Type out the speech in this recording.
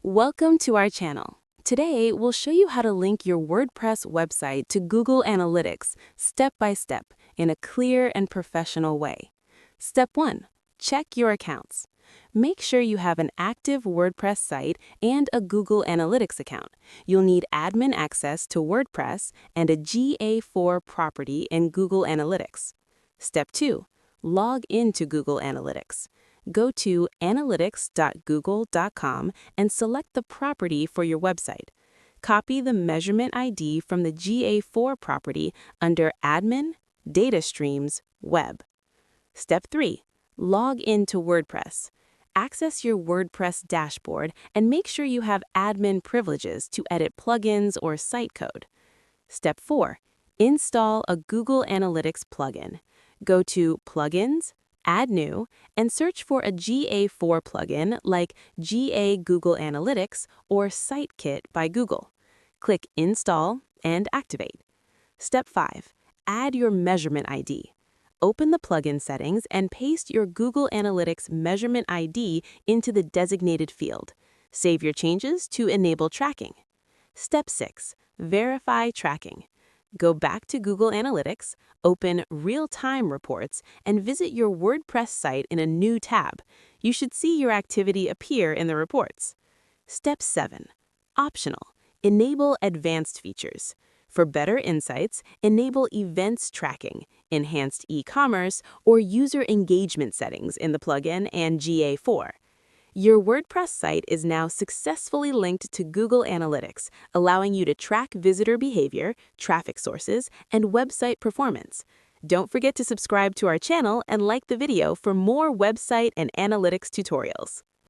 Welcome to our channel. Today, we'll show you how to link your WordPress website to Google Analytics step by step in a clear and professional way. Step 1. Check your accounts. Make sure you have an active WordPress site and a Google Analytics account. You'll need admin access to WordPress and a GA4 property in Google Analytics. Step 2. Log into Google Analytics. Go to analytics.google.com and select the property for your website. Copy the measurement ID from the GA4 property under Admin, Data Streams, Web. Step 3. Log into WordPress. Access your WordPress dashboard and make sure you have admin privileges to edit plugins or site code. Step 4. Install a Google Analytics plugin. Go to Plugins, Add New, and search for a GA4 plugin like GA Google Analytics or SiteKit by Google. Click Install and Activate. Step 5. Add your measurement ID. Open the plugin settings and paste your Google Analytics measurement ID into the designated field. Save your changes to enable tracking. Step 6. Verify tracking. Go back to Google Analytics, open Real-Time Reports, and visit your WordPress site in a new tab. You should see your activity appear in the reports. Step 7. Optional. Enable advanced features. For better insights, enable events tracking, enhanced e-commerce, or user engagement settings in the plugin and GA4. Your WordPress site is now successfully linked to Google Analytics, allowing you to track visitor behavior, traffic sources, and website performance. Don't forget to subscribe to our channel and like the video for more website and analytics tutorials.